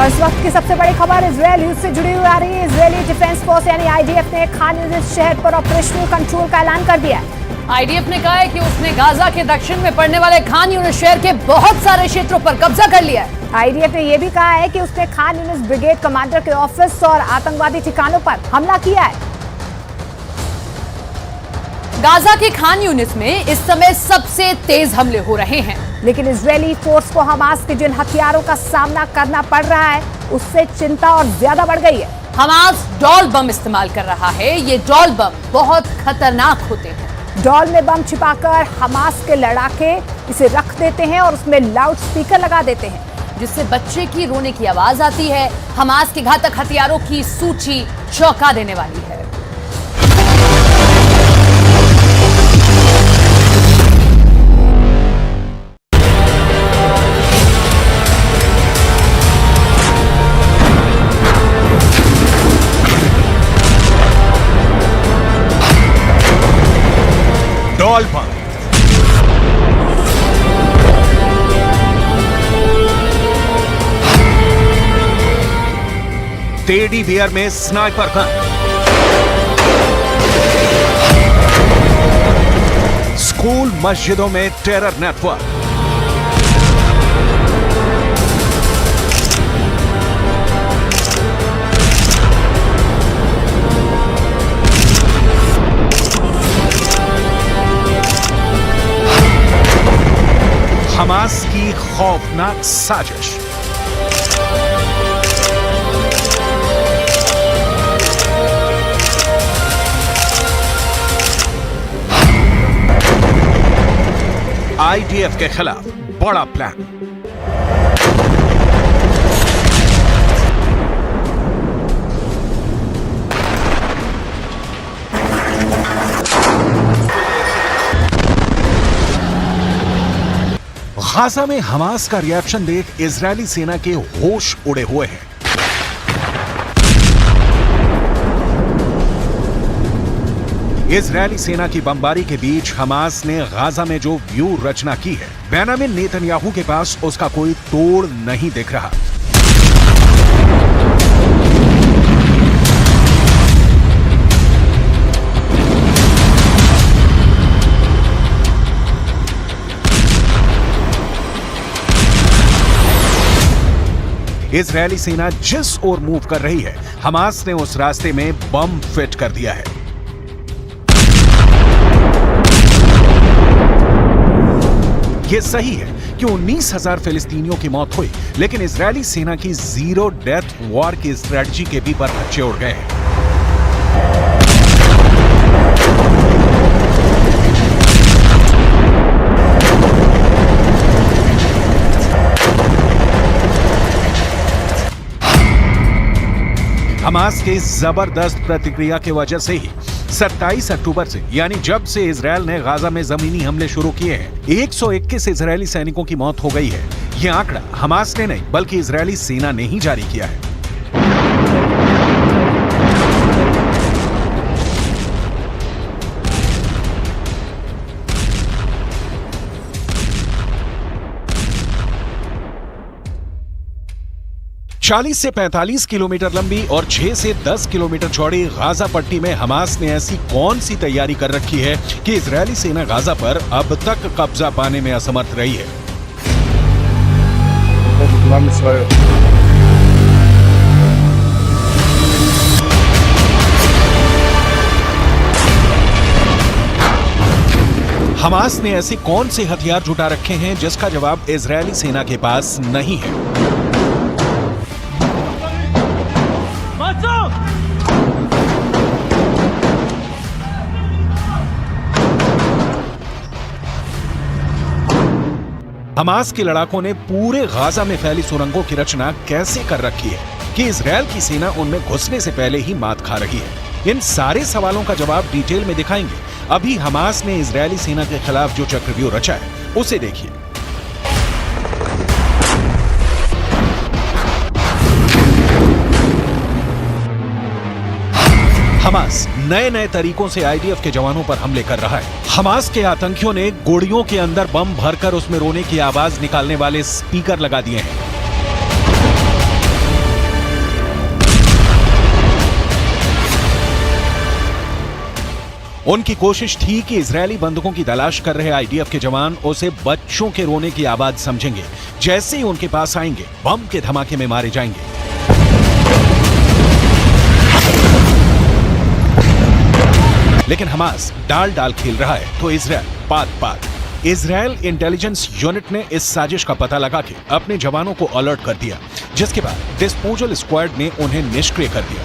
इस वक्त की सबसे बड़ी खबर इजरायल युद्ध से जुड़ी हुई आ रही है। इजरायली डिफेंस फोर्स यानी आईडीएफ ने खान यूनिस शहर पर ऑपरेशनल कंट्रोल का ऐलान कर दिया है। आईडीएफ ने कहा है कि उसने गाजा के दक्षिण में पड़ने वाले खान यूनिस शहर के बहुत सारे क्षेत्रों पर कब्जा कर लिया है। आईडीएफ ने यह भी कहा है कि उसने खान यूनिस ब्रिगेड कमांडर के ऑफिस और आतंकवादी ठिकानों पर हमला किया है। गाजा के खान यूनिस में इस समय सबसे तेज हमले हो रहे हैं, लेकिन इजरायली फोर्स को हमास के जिन हथियारों का सामना करना पड़ रहा है उससे चिंता और ज्यादा बढ़ गई है। हमास डॉल बम इस्तेमाल कर रहा है। ये डॉल बम बहुत खतरनाक होते हैं। डॉल में बम छिपाकर हमास के लड़ाके इसे रख देते हैं और उसमें लाउड स्पीकर लगा देते हैं, जिससे बच्चे की रोने की आवाज आती है। हमास के घातक हथियारों की सूची चौंका देने वाली है। डॉल बम, टेडी बियर में स्नाइपर गन, स्कूल मस्जिदों में टेरर नेटवर्क, हमास की खौफनाक साजिश। आईडीएफ के खिलाफ बड़ा प्लान। गाजा में हमास का रिएक्शन देख इजरायली सेना के होश उड़े हुए हैं। इजरायली सेना की बमबारी के बीच हमास ने गाजा में जो व्यू रचना की है, बेंजामिन नेतन्याहू के पास उसका कोई तोड़ नहीं दिख रहा। इजरायली सेना जिस ओर मूव कर रही है, हमास ने उस रास्ते में बम फिट कर दिया है। यह सही है कि 19,000 फिलिस्तीनियों की मौत हुई, लेकिन इजरायली सेना की जीरो डेथ वॉर की स्ट्रेटजी के भी पर बच्चे उड़ गए हैं। हमास के जबरदस्त प्रतिक्रिया की वजह से ही 27 अक्टूबर से, यानी जब से इजरायल ने गाजा में जमीनी हमले शुरू किए हैं, 121 इजरायली सैनिकों की मौत हो गई है। यह आंकड़ा हमास ने नहीं बल्कि इजरायली सेना ने ही जारी किया है। चालीस से 45 किलोमीटर लंबी और 6 से 10 किलोमीटर चौड़ी गाजा पट्टी में हमास ने ऐसी कौन सी तैयारी कर रखी है कि इजरायली सेना गाजा पर अब तक कब्जा पाने में असमर्थ रही है। हमास ने ऐसे कौन से हथियार जुटा रखे हैं जिसका जवाब इजरायली सेना के पास नहीं है। हमास के लड़ाकों ने पूरे गाजा में फैली सुरंगों की रचना कैसे कर रखी है कि इजरायल की सेना उनमें घुसने से पहले ही मात खा रही है। इन सारे सवालों का जवाब डिटेल में दिखाएंगे। अभी हमास ने इजरायली सेना के खिलाफ जो चक्रव्यूह रचा है उसे देखिए। हमास नए नए तरीकों से आईडीएफ के जवानों पर हमले कर रहा है। हमास के आतंकियों ने गोलियों के अंदर बम भरकर उसमें रोने की आवाज निकालने वाले स्पीकर लगा दिए हैं। उनकी कोशिश थी कि इजरायली बंधकों की तलाश कर रहे आईडीएफ के जवान उसे बच्चों के रोने की आवाज समझेंगे। जैसे ही उनके पास आएंगे, बम के धमाके में मारे जाएंगे। लेकिन हमास डाल डाल खेल रहा है तो इजरायल पात पात। इजरायल इंटेलिजेंस यूनिट ने इस साजिश का पता लगा के अपने जवानों को अलर्ट कर दिया, जिसके बाद डिस्पोजल स्क्वाड ने उन्हें निष्क्रिय कर दिया।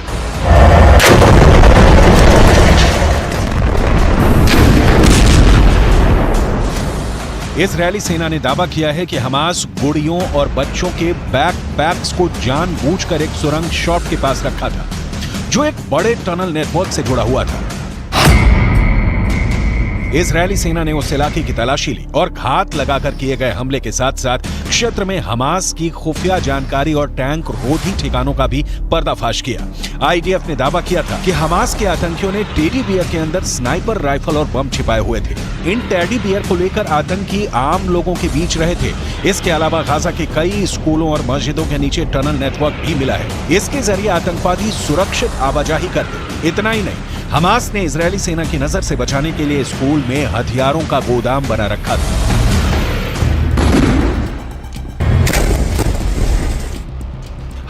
इजरायली सेना ने दावा किया है कि हमास गुड़ियों और बच्चों के बैकपैक्स को जानबूझकर एक सुरंग शॉप के पास रखा था, जो एक बड़े टनल नेटवर्क से जुड़ा हुआ था। इजरायली सेना ने उस इलाके की तलाशी ली और घात लगाकर किए गए हमले के साथ साथ क्षेत्र में हमास की खुफिया जानकारी और टैंक रोधी ठिकानों का भी पर्दाफाश किया। आईडीएफ ने दावा किया था कि हमास के आतंकियों ने टेडी बियर के अंदर स्नाइपर राइफल और बम छिपाए हुए थे। इन टेडी बियर को लेकर आतंकी आम लोगों के बीच रहे थे। इसके अलावा गाजा के कई स्कूलों और मस्जिदों के नीचे टनल नेटवर्क भी मिला है। इसके जरिए आतंकवादी सुरक्षित आवाजाही करते। इतना ही नहीं, हमास ने इजरायली सेना की नजर से बचाने के लिए स्कूल में हथियारों का गोदाम बना रखा था।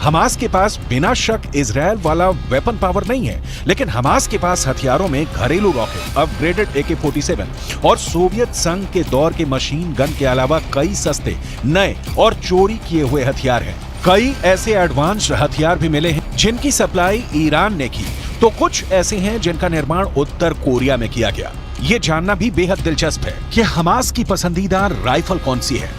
हमास के पास बिना शक इजरायल वाला वेपन पावर नहीं है, लेकिन हमास के पास हथियारों में घरेलू रॉकेट, अपग्रेडेड AK-47 और सोवियत संघ के दौर के मशीन गन के अलावा कई सस्ते, नए और चोरी किए हुए हथियार हैं। कई ऐसे एडवांस्ड हथियार भी मिले हैं जिनकी सप्लाई ईरान ने की, तो कुछ ऐसे हैं जिनका निर्माण उत्तर कोरिया में किया गया। ये जानना भी बेहद दिलचस्प है कि हमास की पसंदीदा राइफल कौन सी है।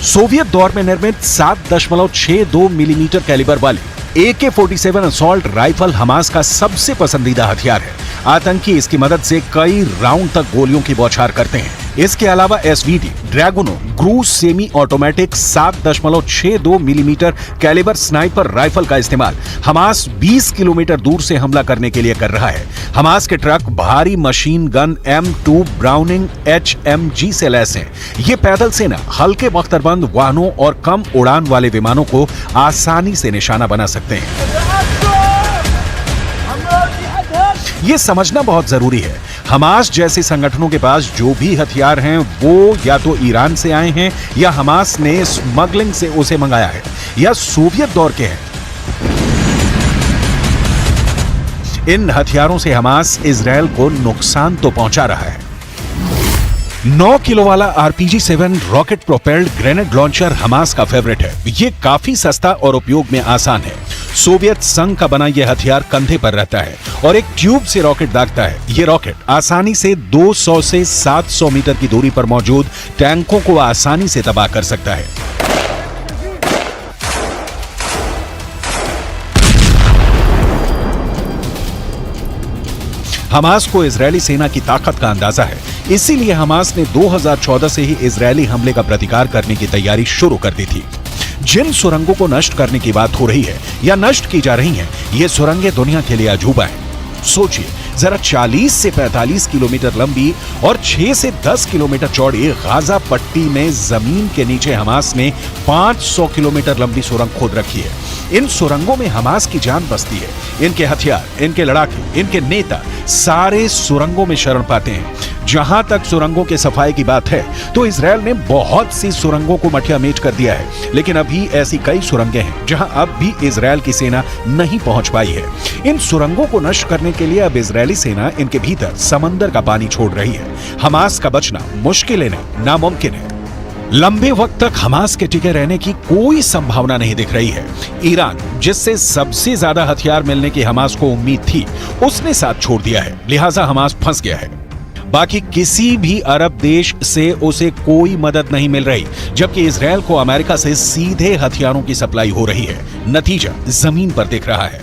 सोवियत दौर में निर्मित 7.62 मिलीमीटर कैलिबर वाली AK-47 असॉल्ट राइफल हमास का सबसे पसंदीदा हथियार है। आतंकी इसकी मदद से कई राउंड तक गोलियों की बौछार करते हैं। इसके अलावा SVD, ड्रैगुनो, क्रूज semi automatic 7.62 millimetre calibre sniper rifle का इस्तेमाल हमास 20 किलोमीटर दूर से हमला करने के लिए कर रहा है। हमास के ट्रक भारी machine gun M2 browning HMG से लैस हैं। ये पैदल सेना हल्के बख्तरबंद वाहनों और कम उड़ान वाले विमानों को आसानी से निशाना बना सकते हैं। ये समझना बहुत जरूरी है, हमास जैसे संगठनों के पास जो भी हथियार हैं वो या तो ईरान से आए हैं या हमास ने स्मगलिंग से उसे मंगाया है या सोवियत दौर के हैं। इन हथियारों से हमास इजरायल को नुकसान तो पहुंचा रहा है। 9 किलो वाला RPG-7 rocket propelled grenade launcher Hamas का फेवरेट है। ये काफी सस्ता और उपयोग में आसान है। सोवियत संघ का बना यह हथियार कंधे पर रहता है और एक ट्यूब से रॉकेट दागता है। ये रॉकेट आसानी से 200 से 700 मीटर की दूरी पर मौजूद टैंकों को आसानी से तबाह कर सकता है। हमास को इजरायली सेना की ताकत का अंदाजा है, इसीलिए हमास ने 2014 से ही इजरायली हमले का प्रतिकार करने की तैयारी शुरू कर दी थी। जिन सुरंगों को नष्ट करने की बात हो रही है या नष्ट की जा रही हैं, ये सुरंगें दुनिया के लिए अजूबा हैं। सोचिए जरा, 40 से 45 किलोमीटर लंबी और 6 से 10 किलोमीटर चौड़ी गाजा पट्टी में जमीन के नीचे हमास ने 500 किलोमीटर लंबी सुरंग खोद रखी है। इन सुरंगों में हमास की जान बसती है। इनके हथियार, इनके लड़ाके, इनके नेता सारे सुरंगों में शरण पाते हैं। जहां तक सुरंगों के सफाई की बात है तो इजरायल ने बहुत सी सुरंगों को मटिया मेट कर दिया है, लेकिन अभी ऐसी कई सुरंगें हैं जहां अब भी इजरायल की सेना नहीं पहुंच पाई है। इन सुरंगों को नष्ट करने के लिए अब इजरायली सेना इनके भीतर समंदर का पानी छोड़ रही है। हमास का बचना मुश्किल नहीं, नामुमकिन है। लंबे वक्त तक हमास के टिके रहने की कोई संभावना नहीं दिख रही है। ईरान, जिससे सबसे ज्यादा हथियार मिलने की हमास को उम्मीद थी, उसने साथ छोड़ दिया है, लिहाजा हमास फंस गया है। बाकी किसी भी अरब देश से उसे कोई मदद नहीं मिल रही, जबकि इजरायल को अमेरिका से सीधे हथियारों की सप्लाई हो रही है। नतीजा जमीन पर दिख रहा है।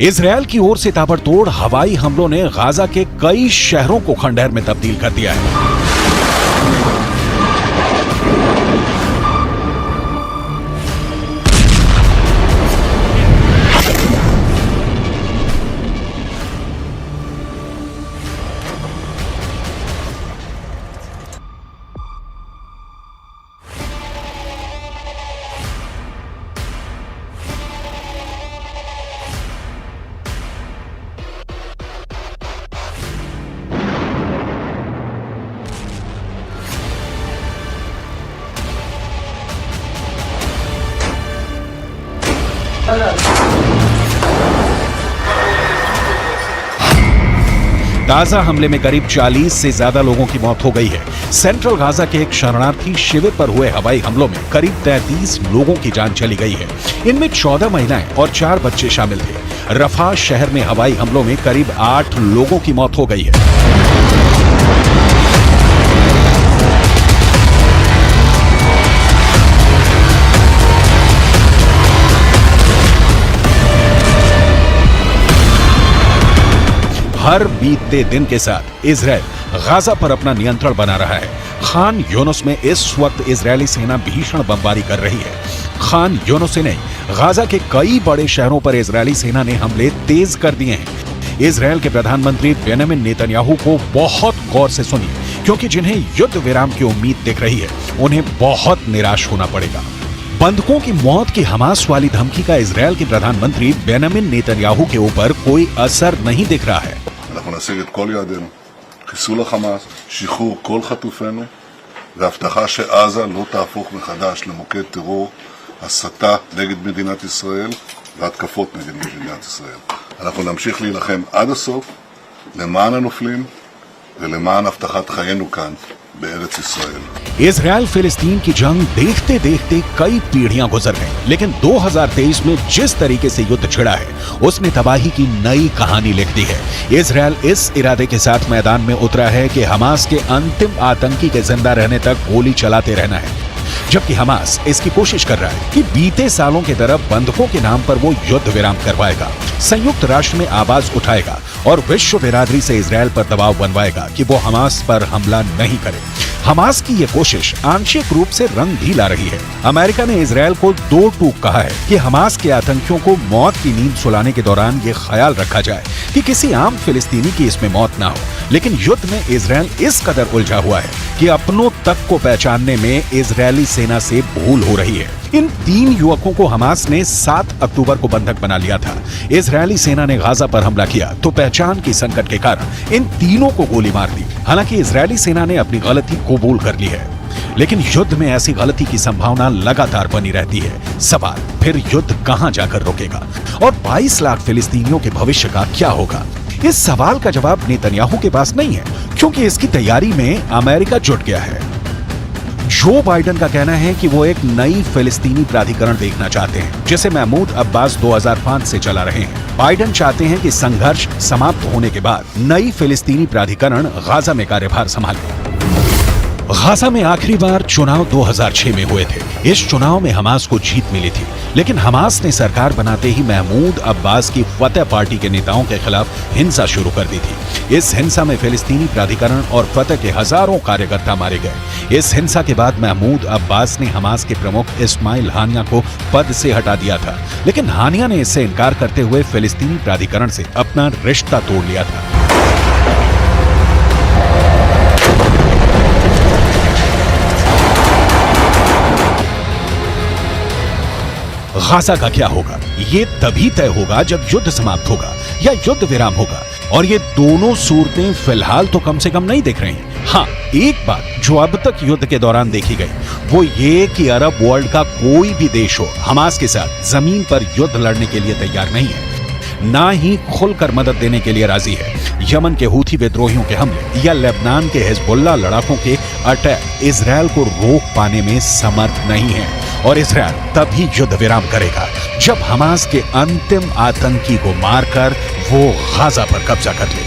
इजरायल की ओर से ताबड़तोड़ हवाई हमलों ने गाजा के कई शहरों को खंडहर में तब्दील कर दिया है। गाजा हमले में करीब 40 से ज्यादा लोगों की मौत हो गई है। सेंट्रल गाजा के एक शरणार्थी शिविर पर हुए हवाई हमलों में करीब 33 लोगों की जान चली गई है। इनमें 14 महिलाएं और 4 बच्चे शामिल थे। रफा शहर में हवाई हमलों में करीब 8 लोगों की मौत हो गई है। हर बीतते दिन के साथ इजराइल गाजा पर अपना नियंत्रण बना रहा है। खान यूनुस में इस वक्त इजरायली सेना भीषण बमबारी कर रही है। खान यूनुस ने गाजा के कई बड़े शहरों पर इजरायली सेना ने हमले तेज कर दिए हैं। इजरायल के प्रधानमंत्री बेंजामिन नेतन्याहू को बहुत गौर से सुनिए, क्योंकि जिन्हें युद्ध विराम की उम्मीद दिख रही है उन्हें बहुत निराश होना पड़ेगा। बंधकों की मौत की हमास वाली धमकी का इजरायल के प्रधानमंत्री बेंजामिन नेतन्याहू के ऊपर कोई असर नहीं दिख रहा है। אנחנו נשיג את כל יעדינו, חיסול החמאס, שחרור כל חטופינו, והבטחה שעזה לא תהפוך מחדש למוקד טרור, הסתה נגד מדינת ישראל והתקפות נגד מדינת ישראל. אנחנו נמשיך להילחם עד הסוף למען הנופלים ולמען הבטחת חיינו כאן בארץ ישראל. इजरायल फिलिस्तीन की जंग देखते देखते कई पीढ़ियां गुजर गईं, लेकिन 2023 में जिस तरीके से युद्ध छिड़ा है उसने तबाही की नई कहानी लिख दी है। इजरायल इस इरादे के साथ मैदान में उतरा है कि हमास के अंतिम आतंकी के जिंदा रहने तक गोली चलाते रहना है, जबकि हमास इसकी कोशिश कर रहा है कि बीते सालों की तरफ बंधकों के नाम पर वो युद्ध विराम करवाएगा, संयुक्त राष्ट्र में आवाज उठाएगा और विश्व बिरादरी से इजरायल पर दबाव बनवाएगा कि वो हमास पर हमला नहीं करे। हमास की ये कोशिश आंशिक रूप से रंग भी ला रही है। अमेरिका ने इजरायल को 2 टूक कहा है कि हमास के आतंकियों को मौत की नींद सुलाने के दौरान ये ख्याल रखा जाए कि किसी आम फिलिस्तीनी की इसमें मौत ना हो। लेकिन युद्ध में इजरायल इस कदर उलझा हुआ है कि अपनों तक को पहचानने में इजरायली सेना से भूल हो रही है। इन 3 युवकों को हमास ने 7 अक्टूबर को बंधक बना लिया था। इजरायली सेना ने गाजा पर हमला किया तो पहचान की संकट के कारण इन तीनों को गोली मार दी। हालांकि इजरायली सेना ने अपनी गलती कबूल कर ली है, लेकिन युद्ध में ऐसी गलती की संभावना लगातार बनी रहती है। सवाल फिर युद्ध कहां जाकर रुकेगा और 22 लाख फिलिस्तीनियों के भविष्य का क्या होगा? इस सवाल का जवाब नेतन्याहू के पास नहीं है, क्योंकि इसकी तैयारी में अमेरिका जुट गया है। जो बाइडेन का कहना है कि वो एक नई फिलिस्तीनी प्राधिकरण देखना चाहते हैं, जिसे महमूद अब्बास 2005 से चला रहे हैं। बाइडेन चाहते हैं कि संघर्ष समाप्त होने के बाद नई फिलिस्तीनी प्राधिकरण गाजा में कार्यभार संभाले। गाजा में आखिरी बार चुनाव 2006 में हुए थे। इस चुनाव में हमास को जीत मिली थी, लेकिन हमास ने सरकार बनाते ही महमूद अब्बास की फतह पार्टी के नेताओं के खिलाफ हिंसा शुरू कर दी थी। इस हिंसा में फिलिस्तीनी प्राधिकरण और फतह के हजारों कार्यकर्ता मारे गए। इस हिंसा के बाद महमूद अब्बास ने हमास के प्रमुख इस्माइल हानिया को पद से हटा दिया था, लेकिन हानिया ने इससे इनकार करते हुए फिलिस्तीनी प्राधिकरण से अपना रिश्ता तोड़ लिया था। गाजा का क्या होगा? ये तभी तय होगा जब युद्ध समाप्त होगा या युद्ध विराम होगा, और ये दोनों सूरतें फिलहाल तो कम से कम नहीं दिख रही हैं। हाँ, एक बात जो अब तक युद्ध के दौरान देखी गई वो ये कि अरब वर्ल्ड का कोई भी देश हो हमास के साथ जमीन पर युद्ध लड़ने के लिए तैयार नहीं है, ना ही खुलकर मदद देने के लिए राजी है। यमन के हूथी विद्रोहियों के हमले या लेबनान के हिजबुल्लाह लड़ाकों के अटैक इजरायल को रोक पाने में समर्थ नहीं है, और इजरायल तभी युद्ध विराम करेगा जब हमास के अंतिम आतंकी को मारकर वो गाजा पर कब्जा कर ले।